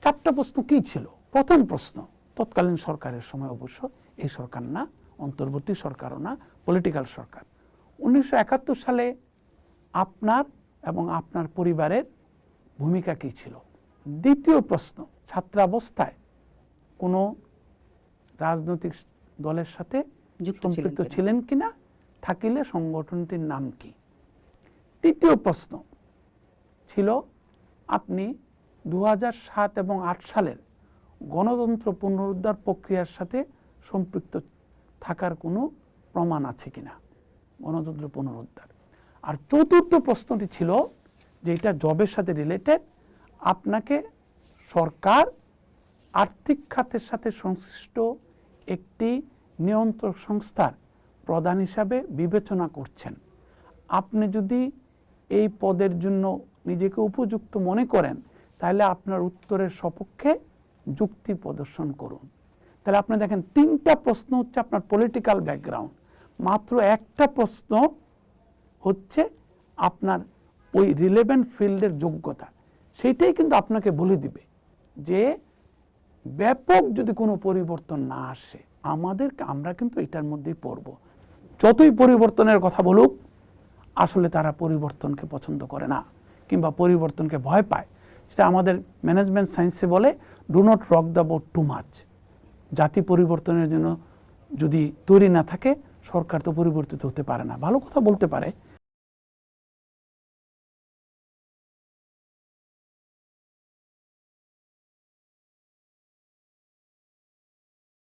4টা প্রশ্ন কী ছিল? প্রথম প্রশ্ন, তৎকালীন সরকারের সময় অবশ্য এই সরকার না, অন্তর্বর্তী সরকারও না, পলিটিক্যাল সরকার, 1971 সালে আপনার এবং আপনার পরিবারের ভূমিকা কী ছিল? দ্বিতীয় প্রশ্ন, ছাত্রাবস্থায় কোনো রাজনৈতিক দলের সাথে সম্পৃক্ত ছিলেন কিনা, থাকিলে সংগঠনটির নাম কি? তৃতীয় প্রশ্ন ছিল আপনি 2007 এবং 2008 সালের গণতন্ত্র পুনরুদ্ধার প্রক্রিয়ার সাথে সম্পৃক্ত থাকার কোনো প্রমাণ আছে কিনা, গণতন্ত্র পুনরুদ্ধার। আর চতুর্থ প্রশ্নটি ছিল যে এটা জবের সাথে রিলেটেড, আপনাকে সরকার আর্থিক খাতের সাথে সংশ্লিষ্ট একটি নিয়ন্ত্রক সংস্থার প্রধান হিসাবে বিবেচনা করছেন। আপনি যদি এই পদের জন্য নিজেকে উপযুক্ত মনে করেন তাহলে আপনার উত্তরের সপক্ষে যুক্তি প্রদর্শন করুন। তাহলে আপনি দেখেন 3টা প্রশ্ন হচ্ছে আপনার পলিটিক্যাল ব্যাকগ্রাউন্ড, মাত্র একটা প্রশ্ন হচ্ছে আপনার ওই রিলেভেন্ট ফিল্ডের যোগ্যতা। সেইটাই কিন্তু আপনাকে বলে দিবে যে ব্যাপক যদি কোনো পরিবর্তন না আসে আমরা কিন্তু এটার মধ্যেই পড়ব। যতই পরিবর্তনের কথা বলুক, আসলে তারা পরিবর্তনকে পছন্দ করে না কিংবা পরিবর্তনকে ভয় পায়। সেটা আমাদের ম্যানেজমেন্ট সায়েন্সে বলে do not rock the boat too much. জাতি পরিবর্তনের জন্য যদি তৈরি না থাকে, সরকার তো পরিবর্তিত হতে পারে না। ভালো কথা বলতে পারে,